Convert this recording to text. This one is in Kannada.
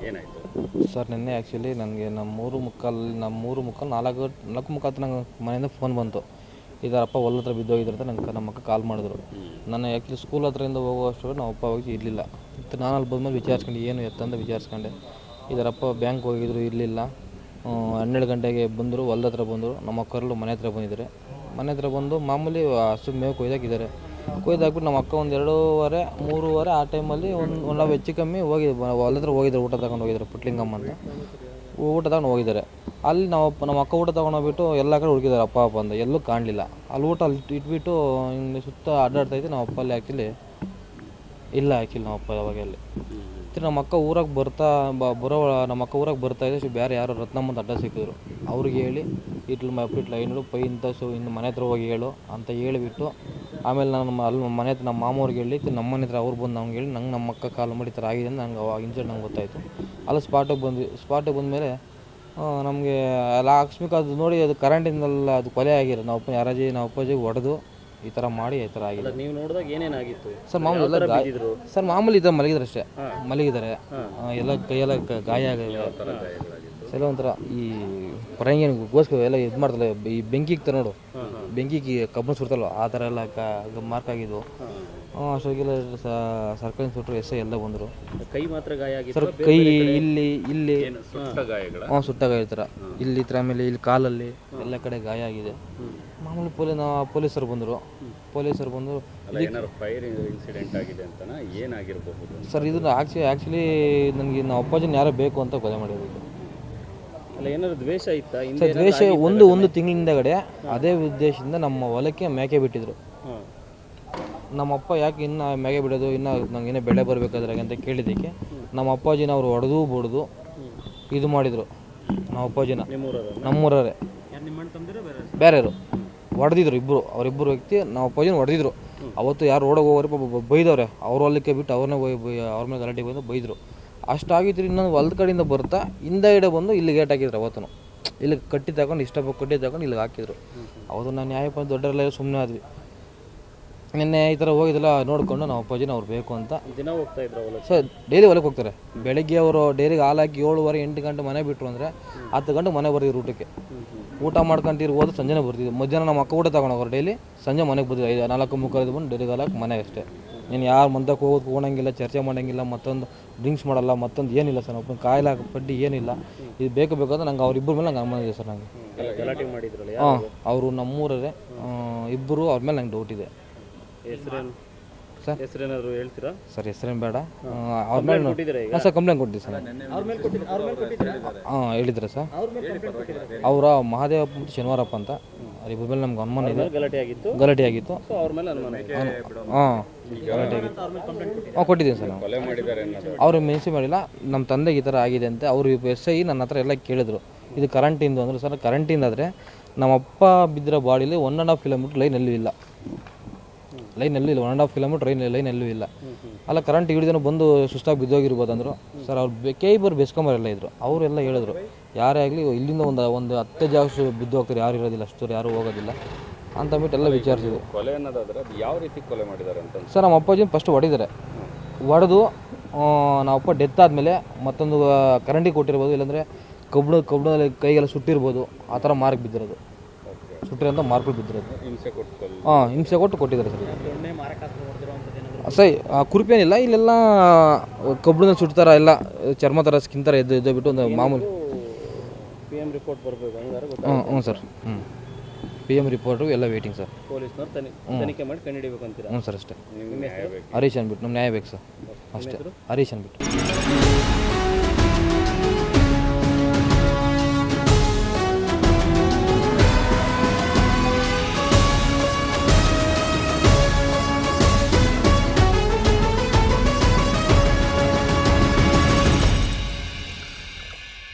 ಏನಾಯಿತು? ಸರ್ ನಿನ್ನೆ ಆ್ಯಕ್ಚುಲಿ ನನಗೆ ನಮ್ಮ 3:45 4:40 ನಂಗೆ ಮನೆಯಿಂದ ಫೋನ್ ಬಂತು. ಈ ಥರಪ್ಪ ಹೊಲ ಹತ್ರ ಬಿದ್ದೋಗಿದ್ರು ಅಂತ ನಂಗೆ ನಮ್ಮ ಅಕ್ಕ ಕಾಲ್ ಮಾಡಿದ್ರು. ನಾನು ಆ್ಯಕ್ಚುಲಿ ಸ್ಕೂಲ್ ಹತ್ರದಿಂದ ಹೋಗುವಷ್ಟು ನಮ್ಮ ಅಪ್ಪ ಹೋಗಿ ಇರಲಿಲ್ಲ. ಮತ್ತು ನಾನು ಅಲ್ಲಿ ಬಂದ್ಮೇಲೆ ವಿಚಾರಿಸ್ಕೊಂಡು ಏನು ಎತ್ತಂತ ವಿಚಾರಿಸ್ಕೊಂಡೆ. ಈ ಥರಪ್ಪ ಬ್ಯಾಂಕ್ ಹೋಗಿದ್ರು ಇರಲಿಲ್ಲ. 12 ಗಂಟೆಗೆ ಬಂದರು, ಹೊಲ್ದ ಹತ್ರ ಬಂದರು. ನಮ್ಮ ಅಕ್ಕರೆಲ್ಲ ಮನೆ ಹತ್ರ ಬಂದಿದ್ದಾರೆ. ಮನೆ ಹತ್ರ ಬಂದು ಮಾಮೂಲಿ ಹಸು ಮೇವು ಕೊಯ್ದಾಕಿದ್ದಾರೆ. ಕೊಯ್ದಾಕ್ಬಿಟ್ಟು ನಮ್ಮ ಅಕ್ಕ ಒಂದು 2:30 3:30 ಆ ಟೈಮಲ್ಲಿ ಒಂದು ನಾವು ಹೆಚ್ಚು ಕಮ್ಮಿ ಹೋಗಿ ಹೊಲ ಹತ್ರ ಹೋಗಿದ್ದಾರೆ. ಊಟ ತಗೊಂಡು ಹೋಗಿದ್ದಾರೆ ಪುಟ್ಲಿಂಗಮ್ಮ ಅಂತ ಊಟ ತಗೊಂಡು ಹೋಗಿದ್ದಾರೆ. ಅಲ್ಲಿ ನಮ್ಮ ಅಕ್ಕ ಊಟ ತೊಗೊಂಡೋಗ್ಬಿಟ್ಟು ಎಲ್ಲ ಕಡೆ ಹುಡುಕಿದ್ದಾರೆ ಅಪ್ಪ ಅಂತ, ಎಲ್ಲೂ ಕಾಣಲಿಲ್ಲ. ಅಲ್ಲಿ ಊಟ ಅಲ್ಲಿ ಇಟ್ಬಿಟ್ಟು ಹಿಂಗೆ ಸುತ್ತ ಅಡ್ಡಾಡ್ತಾಯಿದ್ದೆ. ನಮ್ಮ ಅಪ್ಪ ಅಲ್ಲಿ ಆ್ಯಕ್ಚುಲಿ ಇಲ್ಲ, ನಮ್ಮ ಅಪ್ಪ ಯಾವಾಗ ಅಲ್ಲಿ ನಮ್ಮ ಅಕ್ಕ ಊರಾಗ ನಮ್ಮ ಅಕ್ಕ ಊರಾಗ ಬರ್ತಾಯಿದ್ದೆ. ಬೇರೆ ಯಾರೋ ರತ್ನಮ್ಮ ಅಂತ ಅಡ್ಡ ಸಿಕ್ಕಿದ್ರು. ಅವ್ರಿಗೆ ಹೇಳಿ ಇಟ್ಲು ಐನೂರು ಪೈ ಇನ್ನು ಮನೆ ಹತ್ರ ಹೋಗಿ ಹೇಳು ಅಂತ ಹೇಳಿಬಿಟ್ಟು, ಆಮೇಲೆ ನಾನು ಅಲ್ಲಿ ಮನೆ ಹತ್ರ ನಮ್ಮ ಮಾಮೂರಿಗೆ ಹೇಳಿ ನಮ್ಮ ಮನೆ ಹತ್ರ ಅವ್ರು ಬಂದು ಅವ್ನಿಗೆ ಹೇಳಿ ನಮ್ಮ ಅಕ್ಕ ಕಾಲು ಮಾಡಿ ಈ ಥರ ಆಗಿದೆ ಅಂತ ನಂಗೆ ಅವಾಗ ಇನ್ಸಿಡೆಂಟ್ ನಂಗೆ ಗೊತ್ತಾಯಿತು. ಅಲ್ಲಿ ಸ್ಪಾಟಿಗೆ ಬಂದಮೇಲೆ ನಮಗೆ ಅಲ್ಲಿ ಆಕಸ್ಮಿಕ ಅದು ನೋಡಿ, ಅದು ಕರೆಂಟಿಂದಲ್ಲ, ಅದು ಕೊಲೆ ಆಗಿರೋ ನಮ್ಮ ಅಪ್ಪಾಜಿಗೆ ಹೊಡೆದು ಈ ಥರ ಮಾಡಿ ಈ ಥರ ಆಗಿದೆ. ನೀವು ನೋಡಿದಾಗ ಏನೇನಾಗಿತ್ತು ಸರ್? ಮಾಮೂಲಿ ಇದ್ದಾರೆ, ಮಲಗಿದ್ರು ಅಷ್ಟೇ, ಮಲಗಿದ್ದಾರೆ. ಎಲ್ಲ ಕೈಯೆಲ್ಲ ಗಾಯ ಆಗಿದೆ. ಎಲ್ಲ ಒಂಥರ ಈ ಹೊರಂಗಿಗೋಸ್ಕರ ಎಲ್ಲ ಇದು ಮಾಡ್ತಲ್ಲ, ಈ ಬೆಂಕಿಗೆ ತರ ನೋಡು, ಬೆಂಕಿಗೆ ಕಬ್ಬು ಸುಡ್ತಲ್ಲ ಆ ಥರ ಎಲ್ಲ ಮಾರ್ಕ್ ಆಗಿದ್ವು. ಅಷ್ಟೊತ್ತಿಗೆಲ್ಲ ಸರ್ಕಲ್ ಇನ್ಸ್ಪೆಕ್ಟರ್ ಎಸ್ ಐ ಎಲ್ಲ ಬಂದರು. ಕೈ ಮಾತ್ರ ಗಾಯ ಆಗಿದೆ ಸರ್. ಕೈ ಇಲ್ಲಿ ಸುಟ್ಟ ಗಾಯ ಥರ ಇಲ್ಲಿ ಥರ, ಆಮೇಲೆ ಇಲ್ಲಿ ಕಾಲಲ್ಲಿ ಎಲ್ಲ ಕಡೆ ಗಾಯ ಆಗಿದೆ. ಮಾಮೂಲಿ ಪೊಲೀಸರು ಬಂದರು. ಫೈರ್ ಇನ್ಸಿಡೆಂಟ್ ಆಗಿದೆ ಅಂತನಾ, ಏನಾಗಿರಬಹುದು ಸರ್? ಇದು ಆ್ಯಕ್ಚುಲಿ ನನಗೆ ನಮ್ಮ ಅಪ್ಪಾಜಿನ ಯಾರೋ ಬೇಕು ಅಂತ ಕೊಲೆ ಮಾಡಿರೋದು. ಅಲ್ಲ, ಏನಾದ್ರು ದ್ವೇಷ ಇತ್ತಾ? ದ್ವೇಷ ಒಂದು ತಿಂಗಳಿಂದಗಡೆ ಅದೇ ಉದ್ದೇಶದಿಂದ ನಮ್ಮ ಹೊಲಕ್ಕೆ ಮೇಕೆ ಬಿಟ್ಟಿದ್ರು. ನಮ್ಮಪ್ಪ ಯಾಕೆ ಇನ್ನು ಮೇಕೆ ಬಿಡೋದು, ಇನ್ನು ನಂಗೆ ಇನ್ನೂ ಬೆಳೆ ಬರಬೇಕಾದ್ರಾಗೆ ಅಂತ ಕೇಳಿದ್ದಕ್ಕೆ ನಮ್ಮ ಅಪ್ಪಾಜಿನ ಅವರು ಹೊಡೆದು ಬಡ್ದು ಇದು ಮಾಡಿದರು. ನಮ್ಮ ಅಪ್ಪಾಜಿನ ನಮ್ಮೂರವರೇ ಬೇರೆಯವರು ಹೊಡೆದಿದ್ರು. ಅವರಿಬ್ಬರು ವ್ಯಕ್ತಿ ನಮ್ಮ ಅಪ್ಪಾಜಿನ ಹೊಡೆದಿದ್ರು. ಅವತ್ತು ಯಾರು ರೋಡೋಗಿ ಹೋಗೋರು ಬೈದವ್ರೆ, ಅವ್ರ ಹೊಲಕ್ಕೆ ಬಿಟ್ಟು ಅವ್ರನ್ನೇ ಅವ್ರ ಮೇಲೆ ಗಲಾಟೆಗೆ ಬಂದು ಬೈದರು. ಅಷ್ಟಾಗಿದ್ರು. ಇನ್ನೊಂದು ಹೊಲದ ಕಡೆಯಿಂದ ಬರ್ತಾ ಹಿಂದೆ ಬಂದು ಇಲ್ಲಿ ಗೇಟ್ ಹಾಕಿದ್ರು. ಅವತ್ತು ಇಲ್ಲಿ ಕಟ್ಟಿ ತಗೊಂಡು ಕಟ್ಟಿ ತಗೊಂಡು ಇಲ್ಲಿಗೆ ಹಾಕಿದ್ರು. ಅವತ್ತು ನಾನು ನ್ಯಾಯಪ್ಪ ದೊಡ್ಡರೆಲ್ಲ ಸುಮ್ಮನೆ ಆದ್ವಿ. ನಿನ್ನೆ ಈ ಥರ ಹೋಗಿದ್ದೆಲ್ಲ ನೋಡಿಕೊಂಡು ನಮ್ಮ ಅಪ್ಪಾಜಿನ ಅವ್ರು ಬೇಕು ಅಂತ ದಿನ ಹೋಗ್ತಾ ಇದ್ರು ಸರ್. ಡೈಲಿ ಹೊಲಕ್ಕೆ ಹೋಗ್ತಾರೆ. ಬೆಳಗ್ಗೆ ಅವರು ಡೈರಿಗೆ ಹಾಲು ಹಾಕಿ 7:30 8 ಗಂಟೆ ಮನೆ ಬಿಟ್ಟರು ಅಂದರೆ 10 ಗಂಟೆ ಮನೆ ಬರ್ತಿದ್ರು ಊಟಕ್ಕೆ. ಊಟ ಮಾಡ್ಕೊಂತೀರಿ ಹೋದ್ರೆ ಸಂಜೆನೇ ಬರ್ತಿದ್ವಿ. ಮಧ್ಯಾಹ್ನ ನಮ್ಮ ಅಕ್ಕ ಊಟ ತಗೊಂಡೋಗೋರು ಡೈಲಿ. ಸಂಜೆ ಮನೆಗೆ ಬರ್ತಿದ್ವಿ 4:45 ಬಂದು ಡೈರಿಗೆ ಹಾಲು ಹಾಕಿ ಮನೆಗೆ ಅಷ್ಟೇ. ನೀನು ಯಾರು ಮಂದಕ್ಕೆ ಹೋಗೋಂಗಿಲ್ಲ, ಚರ್ಚೆ ಮಾಡೋಂಗಿಲ್ಲ, ಮತ್ತೊಂದು ಡ್ರಿಂಕ್ಸ್ ಮಾಡಲ್ಲ, ಮತ್ತೊಂದು ಏನಿಲ್ಲ ಸರ್. ಒಬ್ಬನ ಕಾಯಿಲೆ ಪಡ್ಡಿ ಏನಿಲ್ಲ. ಇದು ಬೇಕು ನಂಗೆ ಅವ್ರಿಬ್ಬರ ಮೇಲೆ ನಂಗೆ ಅನುಮಾನ ಇದೆ ಸರ್. ನಂಗೆ ಗಲಾಟೆ ಮಾಡಿದ್ರಲ್ಲ, ಅವರು ನಮ್ಮೂರೇ ಇಬ್ಬರು. ಅವ್ರ ಮೇಲೆ ನಂಗೆ ಡೌಟ್ ಇದೆ. ಹೆಸರೇನಾದ್ರು ಹೇಳ್ತೀರಾ ಸರ್? ಹೆಸರೇನು ಬೇಡ. ಅವ್ರ ಮೇಲೆ ಸರ್ ಕಂಪ್ಲೇಂಟ್ ಕೊಟ್ಟಿದ್ದೆ ಸರ್. ಹೇಳಿದ್ರೆ ಸರ್ ಅವರ ಮಹಾದೇವಪ್ಪ ಮತ್ತು ಶನಿವಾರಪ್ಪ ಅಂತ ಇಬ್ಬರ ಮೇಲೆ ನಮ್ಗೆ ಅನುಮಾನ ಇದೆ. ಗಲಾಟೆ ಆಗಿತ್ತು. ಅವ್ರ ಮೇಲೆ ಗಲಾಟೆ ಆಗಿತ್ತು. ಕೊಟ್ಟಿದ್ದೀನಿ ಸರ್. ಅವ್ರು ಮೆನ್ಷನ್ ಮಾಡಿಲ್ಲ. ನಮ್ಮ ತಂದೆಗೆ ಈ ಥರ ಆಗಿದೆ ಅಂತ ಅವರು ಎಸ್ ಐ ನನ್ನ ಹತ್ರ ಎಲ್ಲ ಕೇಳಿದ್ರು. ಇದು ಕರೆಂಟಿಂದು ಅಂದ್ರೆ ಸರ್, ಕರೆಂಟಿಂದಾದರೆ ನಮ್ಮಪ್ಪ ಬಿದ್ದಿರೋ ಬಾಡಿಲಿ 1.5 ಕಿಲೋಮೀಟ್ರ್ ಲೈನ್ ಎಲ್ಲೂ ಇಲ್ಲ. 1.5 ಕಿಲೋಮೀಟ್ರ್ ಲೈನ್ ಎಲ್ಲೂ ಇಲ್ಲ. ಅಲ್ಲ, ಕರೆಂಟ್ ಹಿಡಿದೇನೋ ಬಂದು ಸುಸ್ತಾಗಿ ಬಿದ್ದೋಗಿರ್ಬೋದು ಅಂದರು ಸರ್. ಅವ್ರು ಬೆಸ್ಕೊಂಬರೆಲ್ಲ ಇದ್ರು. ಅವರೆಲ್ಲ ಹೇಳಿದ್ರು ಯಾರೇ ಆಗಲಿ ಇಲ್ಲಿಂದ ಒಂದು 10 ಜಾಗ ಬಿದ್ದು ಹೋಗ್ತಾರೆ, ಯಾರು ಇರೋದಿಲ್ಲ, ಅಷ್ಟು ಯಾರು ಹೋಗೋದಿಲ್ಲ ಅಂತ ಅಂದ್ಬಿಟ್ಟು ಎಲ್ಲ ವಿಚಾರಿಸಿದ್ರು. ಕೊಲೆ ಅನ್ನೋದಾದ್ರೆ ಯಾವ ರೀತಿ ಕೊಲೆ ಮಾಡಿದ್ದಾರೆ ಅಂತ ಸರ್? ನಮ್ಮ ಅಪ್ಪಾಜಿನ ಫಸ್ಟ್ ಹೊಡೆದು ನಮ್ಮ ಅಪ್ಪ ಡೆತ್ ಆದಮೇಲೆ ಮತ್ತೊಂದು ಕರೆಂಟಿಗೆ ಕೊಟ್ಟಿರ್ಬೋದು, ಇಲ್ಲಾಂದರೆ ಕಬ್ಬಣದಲ್ಲಿ ಕೈಗೆಲ್ಲ ಸುಟ್ಟಿರ್ಬೋದು. ಆ ಥರ ಮಾರ್ಕ್ ಬಿದ್ದಿರೋದು, ಸುಟ್ಟಿರೋಂಥ ಮಾರ್ಕ್ಗಳು ಬಿದ್ದಿರೋದು. ಹಿಂಸೆ ಕೊಟ್ಟು ಕೊಟ್ಟಿದ್ದಾರೆ ಸರ್. ಸೈ ಕುರುಪೇನಿಲ್ಲ, ಇಲ್ಲೆಲ್ಲ ಕಬ್ಬಣದ ಸುಡ್ತಾರ, ಎಲ್ಲ ಚರ್ಮ ಥರ ಸ್ಕಿನ್ ಥರ ಎದ್ದೋಗ್ಬಿಟ್ಟು ಒಂದು ಮಾಮೂಲಿ PM ರಿಪೋರ್ಟ್ ಬರಬೇಕು. ಹ್ಞೂ ಸರ್. PM ರಿಪೋರ್ಟು ಎಲ್ಲ ವೇಟಿಂಗ್ ಸರ್. ಪೊಲೀಸ್ನವ್ರು ತನಿಖೆ ಮಾಡಿ ಕಂಡುಹಿಡಿಬೇಕು ಅಂತೀರಾ? ಹ್ಞೂ ಸರ್ ಅಷ್ಟೇ. ಹರೀಶ್ ಅಂದ್ಬಿಟ್ಟು ನಮ್ಮ ನ್ಯಾಯ ಬೇಕು ಸರ್ ಅಷ್ಟೇ. ಹರೀಶ್ ಅಂದ್ಬಿಟ್ಟು